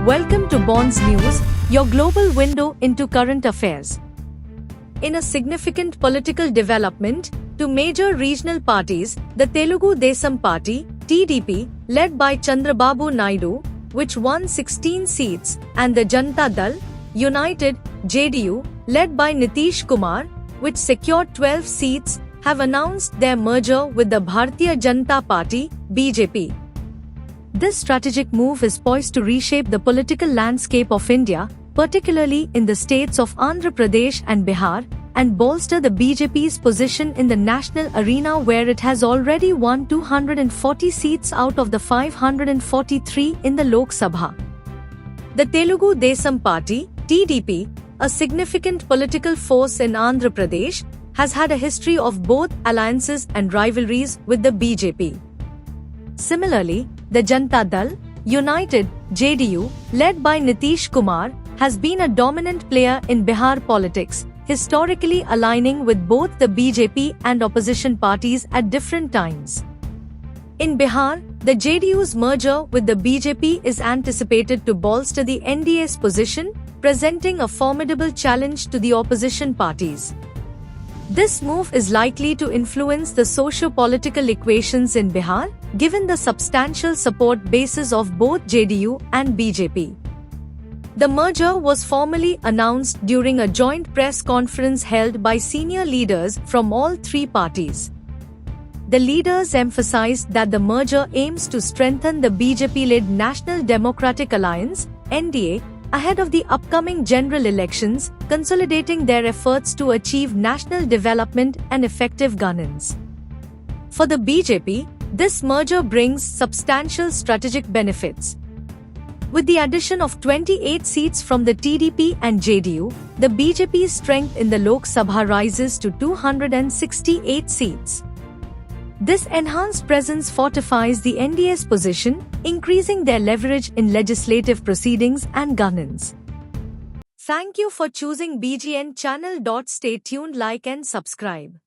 Welcome to Bonds News, your global window into current affairs. In a significant political development, two major regional parties, the Telugu Desam Party, TDP, led by Chandrababu Naidu, which won 16 seats, and the Janata Dal, United, JDU, led by Nitish Kumar, which secured 12 seats, have announced their merger with the Bharatiya Janata Party, BJP. This strategic move is poised to reshape the political landscape of India, particularly in the states of Andhra Pradesh and Bihar, and bolster the BJP's position in the national arena where it has already won 240 seats out of the 543 in the Lok Sabha. The Telugu Desam Party, TDP, a significant political force in Andhra Pradesh, has had a history of both alliances and rivalries with the BJP. Similarly, the Janata Dal, United, JDU, led by Nitish Kumar, has been a dominant player in Bihar politics, historically aligning with both the BJP and opposition parties at different times. In Bihar, the JDU's merger with the BJP is anticipated to bolster the NDA's position, presenting a formidable challenge to the opposition parties. This move is likely to influence the socio-political equations in Bihar, given the substantial support bases of both JDU and BJP. The merger was formally announced during a joint press conference held by senior leaders from all three parties. The leaders emphasized that the merger aims to strengthen the BJP-led National Democratic Alliance, NDA, ahead of the upcoming general elections, consolidating their efforts to achieve national development and effective governance. For the BJP, this merger brings substantial strategic benefits. With the addition of 28 seats from the TDP and JDU, the BJP's strength in the Lok Sabha rises to 268 seats. This enhanced presence fortifies the NDA's position, increasing their leverage in legislative proceedings and governance. Thank you for choosing BGN channel. Stay tuned, like and subscribe.